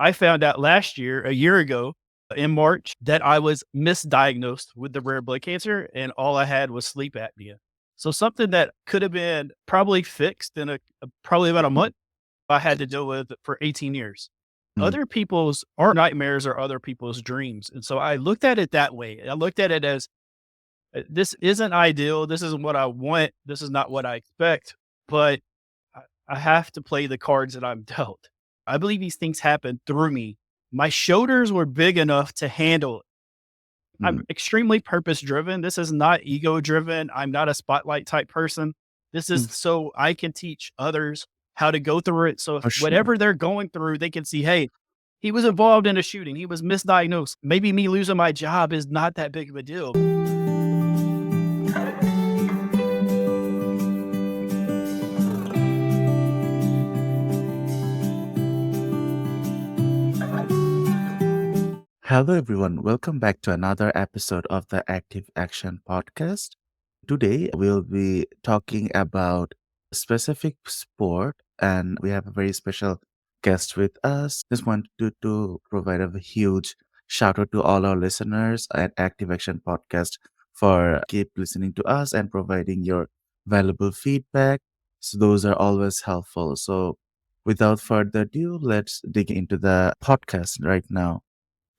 I found out a year ago in March, that I was misdiagnosed with the rare blood cancer and all I had was sleep apnea. So something that could have been probably fixed in probably about a month, I had to deal with for 18 years. Mm, Other people's are nightmares or other people's dreams. And so I looked at it that way. I looked at it as this isn't ideal. This isn't what I want. This is not what I expect, but I have to play the cards that I'm dealt. I believe these things happen through me. My shoulders were big enough to handle it. I'm mm, extremely purpose driven. This is not ego driven. I'm not a spotlight type person. This is mm, so I can teach others how to go through it. So if for sure. whatever they're going through, they can see, hey, he was involved in a shooting. He was misdiagnosed. Maybe me losing my job is not that big of a deal. Hello, everyone. Welcome back to another episode of the Active Action Podcast. Today, we'll be talking about a specific sport, and we have a very special guest with us. Just wanted to provide a huge shout out to all our listeners at Active Action Podcast for keep listening to us and providing your valuable feedback. So those are always helpful. So without further ado, let's dig into the podcast right now.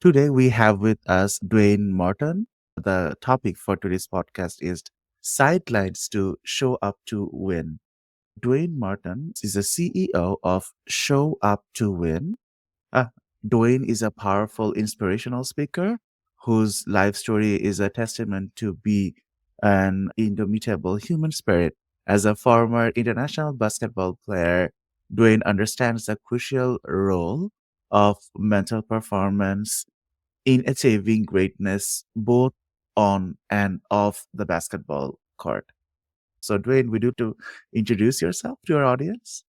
Today we have with us Dwayne Morton. The topic for today's podcast is Sidelines to Show Up to Win. Dwayne Morton is the CEO of ShowUp2Win. Uh, Dwayne is a powerful, inspirational speaker whose life story is a testament to be an indomitable human spirit. As a former international basketball player, Dwayne understands the crucial role of mental performance in achieving greatness both on and off the basketball court. So, Dwayne, would you to introduce yourself to our audience?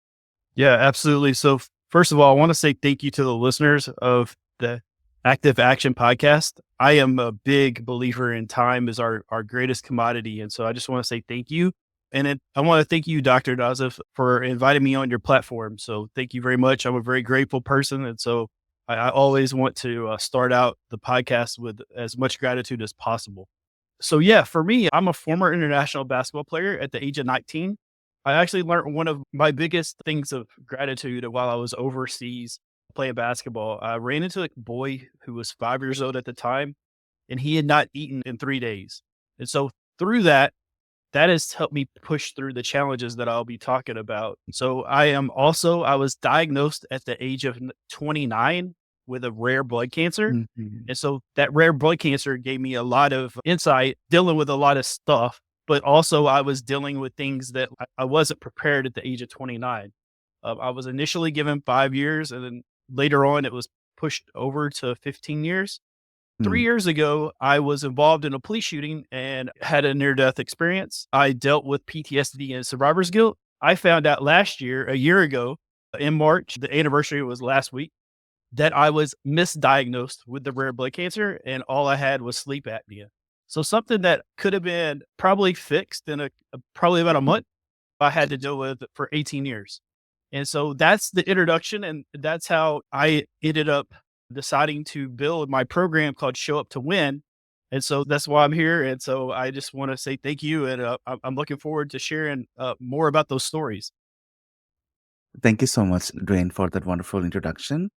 Yeah, absolutely. So, first of all, I want to say thank you to the listeners of the Active Action podcast. I am a big believer in time is our greatest commodity. And so I just want to say thank you. I want to thank you, Dr. Nazif, for inviting me on your platform. So thank you very much. I'm a very grateful person. And so I always want to start out the podcast with as much gratitude as possible. So yeah, for me, I'm a former international basketball player at the age of 19. I actually learned one of my biggest things of gratitude while I was overseas playing basketball. I ran into a boy who was 5 years old at the time, and he had not eaten in 3 days. And so through that, that has helped me push through the challenges that I'll be talking about. So I was diagnosed at the age of 29 with a rare blood cancer. Mhm. And so that rare blood cancer gave me a lot of insight dealing with a lot of stuff, but also I was dealing with things that I wasn't prepared at the age of 29. I was initially given 5 years and then later on it was pushed over to 15 years. 3 years ago, I was involved in a police shooting and had a near death experience. I dealt with PTSD and survivor's guilt. I found out a year ago in March, the anniversary was last week, that I was misdiagnosed with the rare blood cancer and all I had was sleep apnea. So something that could have been probably fixed in probably about a month, I had to deal with for 18 years. And so that's the introduction. And that's how I ended up deciding to build my program called ShowUp2Win. And so that's why I'm here. And so I just want to say thank you. And I'm looking forward to sharing more about those stories. Thank you so much, Dwayne, for that wonderful introduction.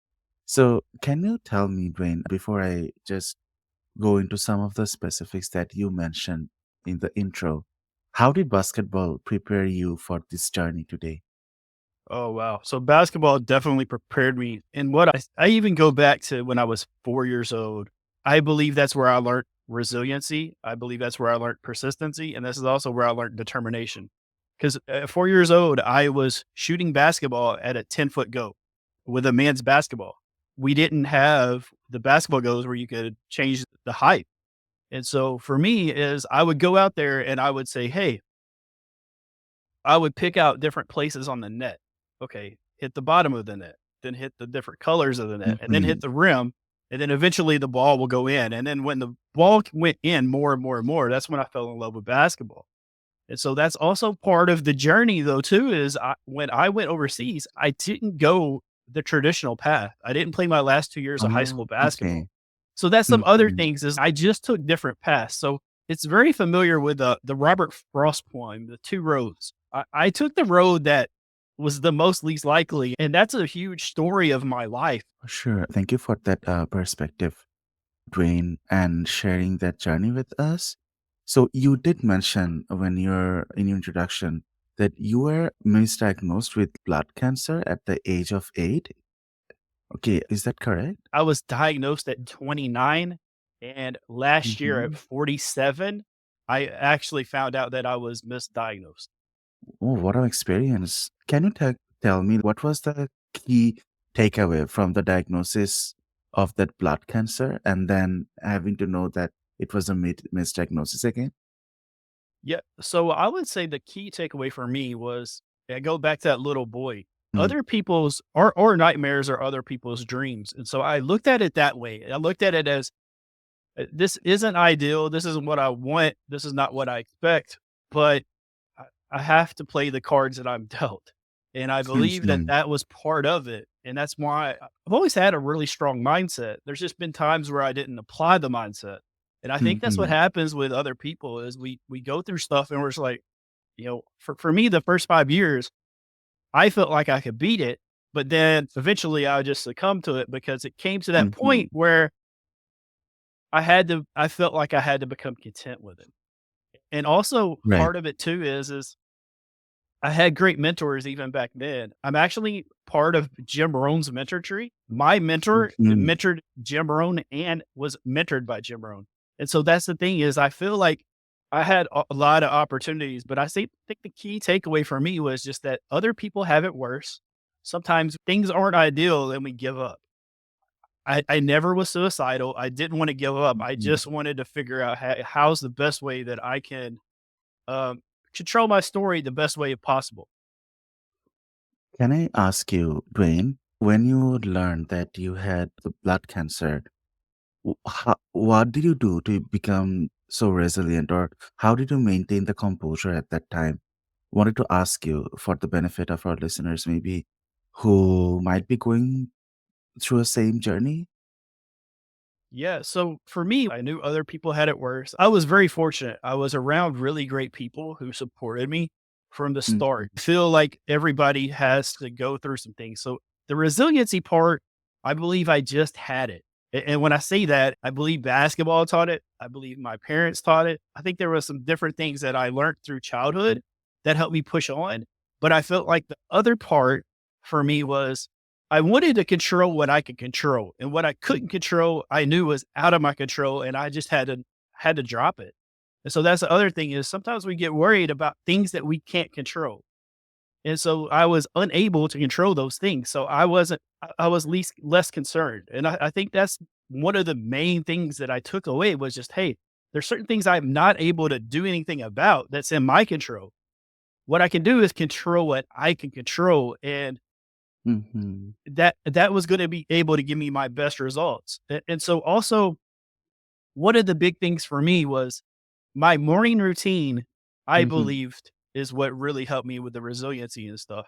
So, can you tell me, Dwayne, before I just go into some of the specifics that you mentioned in the intro, how did basketball prepare you for this journey today? Oh, wow. So basketball definitely prepared me. And I even go back to when I was 4 years old. I believe that's where I learned resiliency. I believe that's where I learned persistency. And this is also where I learned determination. Because at 4 years old, I was shooting basketball at a 10-foot go with a man's basketball. We didn't have the basketball goes where you could change the height. And so for me is I would go out there and I would say, hey, I would pick out different places on the net. Okay, hit the bottom of the net, then hit the different colors of the net, and then hit Mhm. the rim, and then eventually the ball will go in. And then when the ball went in more and more and more, that's when I fell in love with basketball. And so that's also part of the journey though too is when I went overseas, I didn't go the traditional path. I didn't play my last 2 years of high Oh, school basketball. okay. So that's some other Mhm. things is I just took different paths. So it's very familiar with the Robert Frost poem, The Two Roads. I took the road that was the most least likely, and that's a huge story of my life. Sure. Thank you for that perspective, Dwayne, and sharing that journey with us. So you did mention when you're in your introduction that you were misdiagnosed with blood cancer at the age of 8. Okay, is that correct? I was diagnosed at 29, and last year at Mhm. 47, I actually found out that I was misdiagnosed. Oh, what an experience. Can you tell me what was the key takeaway from the diagnosis of that blood cancer and then having to know that it was a misdiagnosis again? Yeah, so I would say the key takeaway for me was I go back to that little boy. Mm, Other people's or nightmares are other people's dreams, and so I looked at it that way. I looked at it as, this isn't ideal, this isn't what I want, this is not what I expect, but I have to play the cards that I'm dealt, and I believe that mhm, that was part of it, and that's why I've always had a really strong mindset. There's just been times where I didn't apply the mindset, and I think that's what mhm, happens with other people is we go through stuff and we're just like, for me, the first 5 years, I felt like I could beat it, but then eventually I just succumbed to it because it came to that mhm. point where I felt like I had to become content with it. And also Right. part of it too is I had great mentors even back then. I'm actually part of Jim Rohn's mentor tree. My mentor Mhm, mentored Jim Rohn and was mentored by Jim Rohn. And so that's the thing is I feel like I had a lot of opportunities, but think the key takeaway for me was just that other people have it worse. Sometimes things aren't ideal and we give up. I never was suicidal. I didn't want to give up. I mhm. just wanted to figure out how's the best way that I can um, control my story the best way possible. Can I ask you, Dwayne, when you learned that you had the blood cancer, what did you do to become so resilient, or how did you maintain the composure at that time? Wanted to ask you for the benefit of our listeners, maybe who might be going through a same journey. Yeah, so for me, I knew other people had it worse. I was very fortunate. I was around really great people who supported me from the start. Mhm, I feel like everybody has to go through some things. So the resiliency part, I believe I just had it. And when I say that, I believe basketball taught it. I believe my parents taught it. I think there was some different things that I learned through childhood that helped me push on. But I felt like the other part for me was I wanted to control what I could control, and what I couldn't control, I knew was out of my control, and I just had to drop it. And so that's the other thing is sometimes we get worried about things that we can't control. And so I was unable to control those things. So I was least less concerned. And I think that's one of the main things that I took away was just, hey, there's certain things I'm not able to do anything about that's in my control. What I can do is control what I can control. And mhm, that was gonna be able to give me my best results. And so also, one of the big things for me was my morning routine, I mhm, believed is what really helped me with the resiliency and stuff,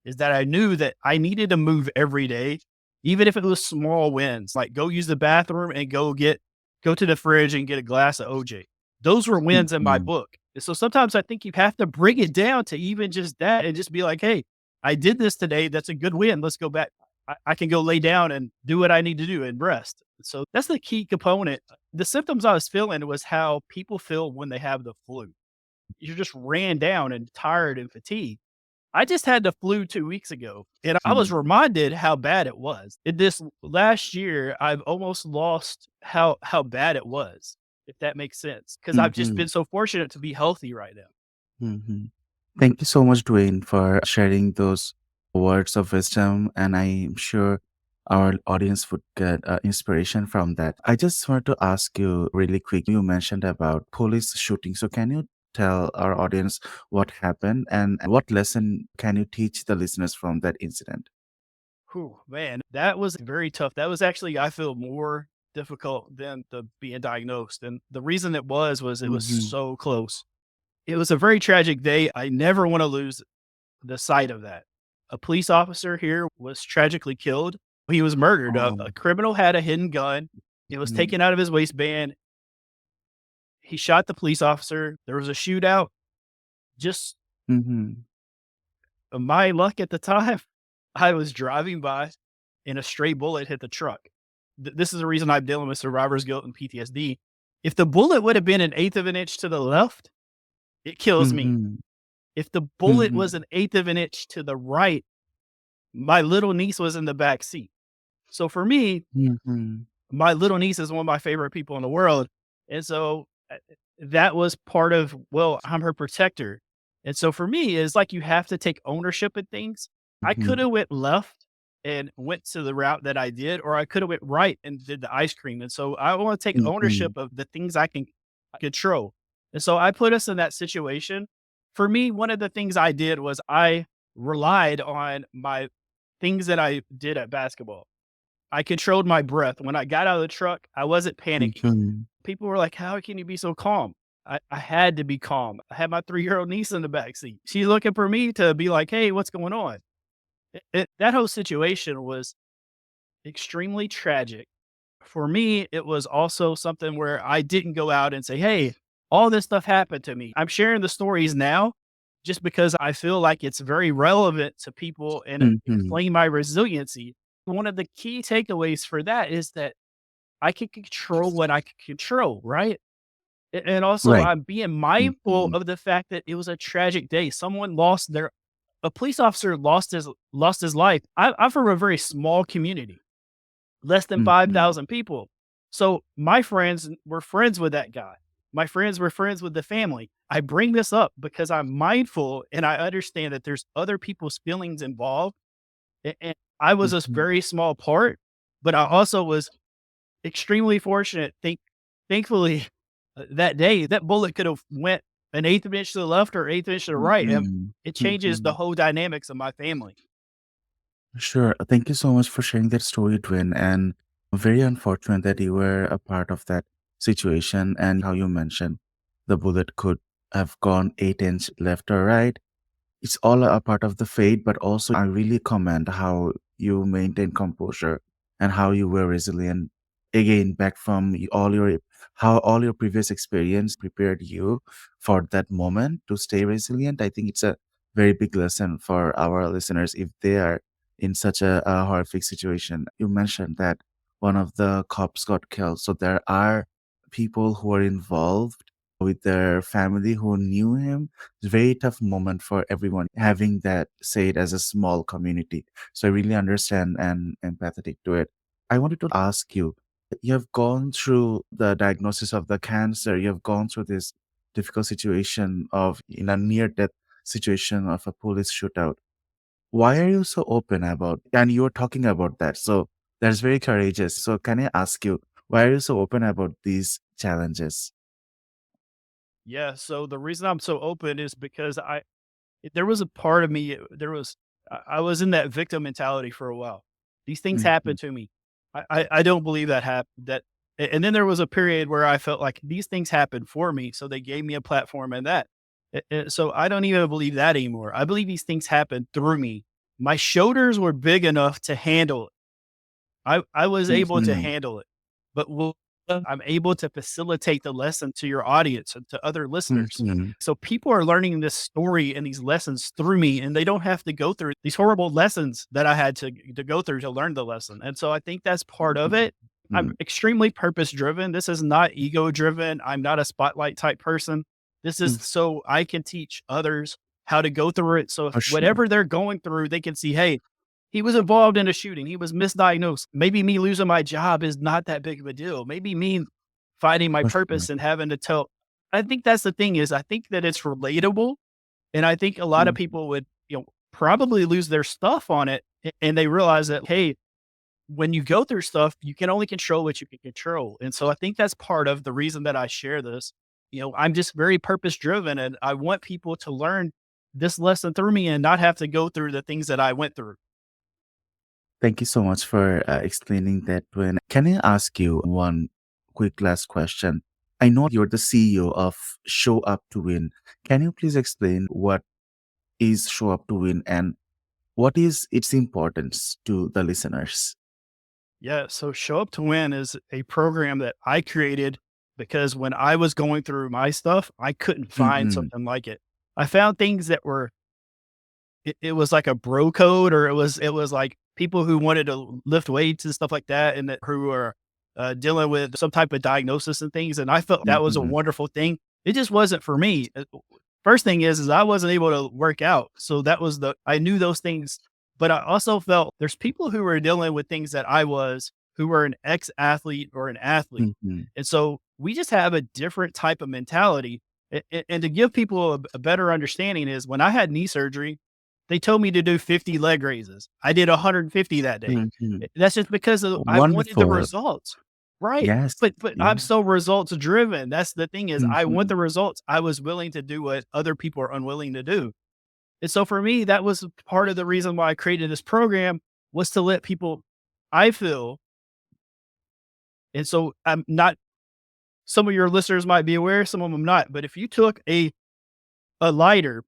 is that I knew that I needed to move every day, even if it was small wins, like go use the bathroom and go to the fridge and get a glass of OJ. Those were wins in my mhm, book. And so sometimes I think you have to bring it down to even just that and just be like, "Hey, I did this today. That's a good win. Let's go back. I can go lay down and do what I need to do and rest." So that's the key component. The symptoms I was feeling was how people feel when they have the flu. You're just ran down and tired and fatigued. I just had the flu 2 weeks ago, and I was mhm, reminded how bad it was. In this last year, I've almost lost how bad it was, if that makes sense, because 'cause I've just mhm, been so fortunate to be healthy right now. mhm. Thank you so much, Dwayne, for sharing those words of wisdom. And I'm sure our audience would get inspiration from that. I just wanted to ask you really quick. You mentioned about police shooting. So, can you tell our audience what happened and what lesson can you teach the listeners from that incident? Whew, man, that was very tough. That was actually, I feel, more difficult than the being diagnosed, and the reason was it was Hmm. so close. It was a very tragic day. I never wanna lose the sight of that. A police officer here was tragically killed. He was murdered. A Oh. criminal had a hidden gun. It was Mhm. taken out of his waistband. He shot the police officer. There was a shootout. Just Mhm. my luck at the time, I was driving by and a stray bullet hit the truck. This is the reason I'm dealing with survivor's guilt and PTSD. If the bullet would have been an eighth of an inch to the left, it kills me. Mhm. If the bullet was Mhm. an eighth of an inch to the right, my little niece was in the back seat. So for me, Mhm. my little niece is one of my favorite people in the world. And so that was part of, well, I'm her protector. And so for me, it's like you have to take ownership of things. I could Mhm. have went left and went to the route that I did, or I could have went right and did the ice cream. And so I want to take ownership Mhm. of the things I can control. And so I put us in that situation. For me, one of the things I did was I relied on my things that I did at basketball. I controlled my breath. When I got out of the truck, I wasn't panicking. Mhm. People were like, "How can you be so calm?" I had to be calm. I had my 3-year-old niece in the back seat. She's looking for me to be like, "Hey, what's going on?" That whole situation was extremely tragic. For me, it was also something where I didn't go out and say, "Hey, all this stuff happened to me." I'm sharing the stories now just because I feel like it's very relevant to people and Mhm. explain my resiliency. One of the key takeaways for that is that I can control what I can control, right? And also Right. I'm being mindful Mhm. of the fact that it was a tragic day. Someone lost their a police officer lost his life. I'm from a very small community, less than Mhm. 5,000 people. So my friends were friends with that guy. My friends were friends with the family. I bring this up because I'm mindful and I understand that there's other people's feelings involved. And I was a Mhm. very small part, but I also was extremely fortunate. Thankfully, that day, that bullet could have went an eighth of an inch to the left or eighth inch to the right, and Mhm. it changes the Mhm. whole dynamics of my family. Sure. Thank you so much for sharing that story, Dwayne. And very unfortunate that you were a part of that situation and how you mentioned the bullet could have gone 8 inch left or right. It's all a part of the fate, but also I really commend how you maintain composure and how you were resilient. Again, back from all your how all your previous experience prepared you for that moment to stay resilient. I think it's a very big lesson for our listeners if they are in such a horrific situation. You mentioned that one of the cops got killed, so there are people who are involved with their family who knew him. It's a very tough moment for everyone having that said as a small community. So I really understand and empathetic to it. I wanted to ask you, you have gone through the diagnosis of the cancer, you have gone through this difficult situation of in a near death situation of a police shootout. Why are you so open about and you're talking about that? So that's very courageous. So can I ask you, why are you so open about these challenges? Yeah, so the reason I'm so open is because there was a part of me, I was in that victim mentality for a while. These things Mhm. happen to me. I don't believe that and then there was a period where I felt like these things happened for me, so they gave me a platform in that. So I don't even believe that anymore. I believe these things happened through me. My shoulders were big enough to handle it. I was able to Mhm. handle it, but I'm able to facilitate the lesson to your audience and to other listeners. Mhm. So people are learning this story and these lessons through me, and they don't have to go through these horrible lessons that I had to go through to learn the lesson. And so I think that's part of it. I'm Mhm. extremely purpose driven. This is not ego driven. I'm not a spotlight type person. This is Mm, so I can teach others how to go through it. So if for sure. whatever they're going through, they can see, hey, he was involved in a shooting. He was misdiagnosed. Maybe me losing my job is not that big of a deal. Maybe me finding my For sure. purpose and having to tell. I think that's the thing is I think that it's relatable. And I think a lot of Mhm. people would, probably lose their stuff on it. And they realize that, hey, when you go through stuff, you can only control what you can control. And so I think that's part of the reason that I share this. I'm just very purpose driven and I want people to learn this lesson through me and not have to go through the things that I went through. Thank you so much for explaining that, Twin. Can I ask you one quick last question? I know you're the CEO of Show Up to Win. Can you please explain what is Show Up to Win and What is its importance to the listeners? Yeah. So Show Up to Win is a program that I created because when I was going through my stuff, I couldn't find Mhm, something like it. I found things that were it was like a bro code, or it was like people who wanted to lift weights and stuff like that, and that who were dealing with some type of diagnosis and things. And I felt that was a mhm, wonderful thing. It just wasn't for me. First thing is I wasn't able to work out, so that was the I knew those things, but I also felt there's people who were dealing with things that I was, who were an ex athlete or an athlete, mhm, and so we just have a different type of mentality. And to give people a better understanding is when I had knee surgery, they told me to do 50 leg raises. I did 150 that day. mhm. That's just because of I wanted the Wonderful. results. Right. Yes. But I'm Yeah. so results driven. That's the thing is I want Mhm, the results. I was willing to do what other people are unwilling to do. And so for me, that was part of the reason why I created this program was to let people I feel. And so I'm not some of your listeners might be aware, some of them not. But if you took a lighter,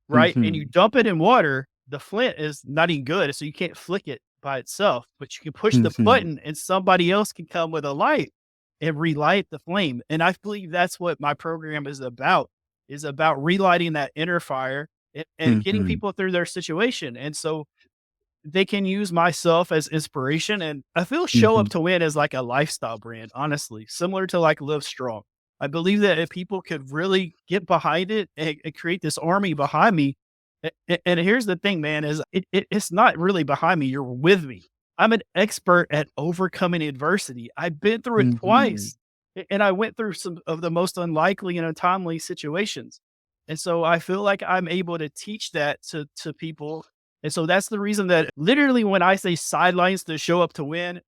right, and you mhm, dump it in water, the flint is not even good, so you can't flick it by itself, but you can push the mhm, button and somebody else can come with a light and relight the flame, and I believe that's what my program is about relighting that inner fire and getting mhm, people through their situation, and so they can use myself as inspiration. And I feel Show Up mhm, to Win is like a lifestyle brand, honestly, similar to like Live Strong. I believe that if people could really get behind it and create this army behind me, and here's the thing, man, is it's not really behind me. You're with me. I'm an expert at overcoming adversity. I've been through it mhm, twice, and I went through some of the most unlikely and untimely situations. And so I feel like I'm able to teach that to people, and so that's the reason that literally when I say sidelines to Show Up to Win,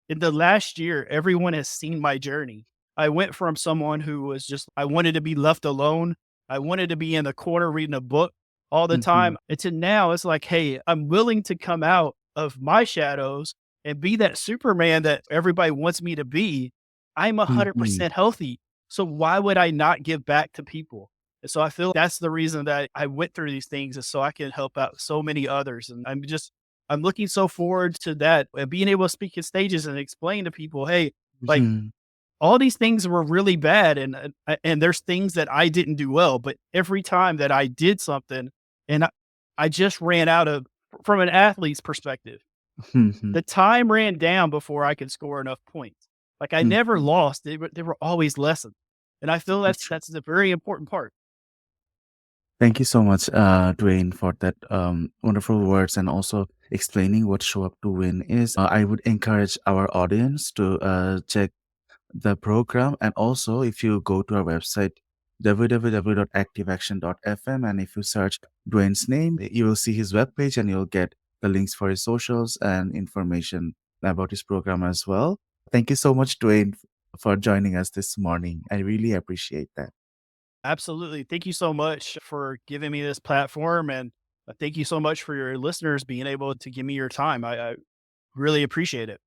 in the last year, everyone has seen my journey. I went from someone who was just, I wanted to be left alone. I wanted to be in the corner reading a book all the mhm, time. And to now, it's like, hey, I'm willing to come out of my shadows and be that Superman that everybody wants me to be. I'm mhm, 100% healthy. So why would I not give back to people? And so I feel that's the reason that I went through these things is so I can help out so many others. And I'm looking so forward to that and being able to speak at stages and explain to people, hey, like mhm, all these things were really bad, and there's things that I didn't do well, but every time that I did something, and I just ran out of from an athlete's perspective, mhm, the time ran down before I could score enough points. Like I never mhm. lost; they were always lessons, and I feel That's that's true. that's a very important part. Thank you so much, Dwayne, for that wonderful words and also explaining what Show Up to Win is. I would encourage our audience to check the program. And also, if you go to our website, www.activeaction.fm, and if you search Dwayne's name, you will see his webpage and you'll get the links for his socials and information about his program as well. Thank you so much, Dwayne, for joining us this morning. I really appreciate that. Absolutely. Thank you so much for giving me this platform, and thank you so much for your listeners being able to give me your time. I really appreciate it.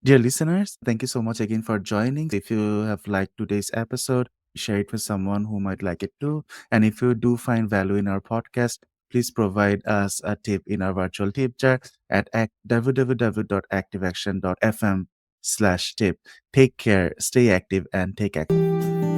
Dear listeners, thank you so much again for joining. If you have liked today's episode, share it with someone who might like it too. And if you do find value in our podcast, please provide us a tip in our virtual tip jar at www.activeaction.fm/tip. Take care, stay active, and take action.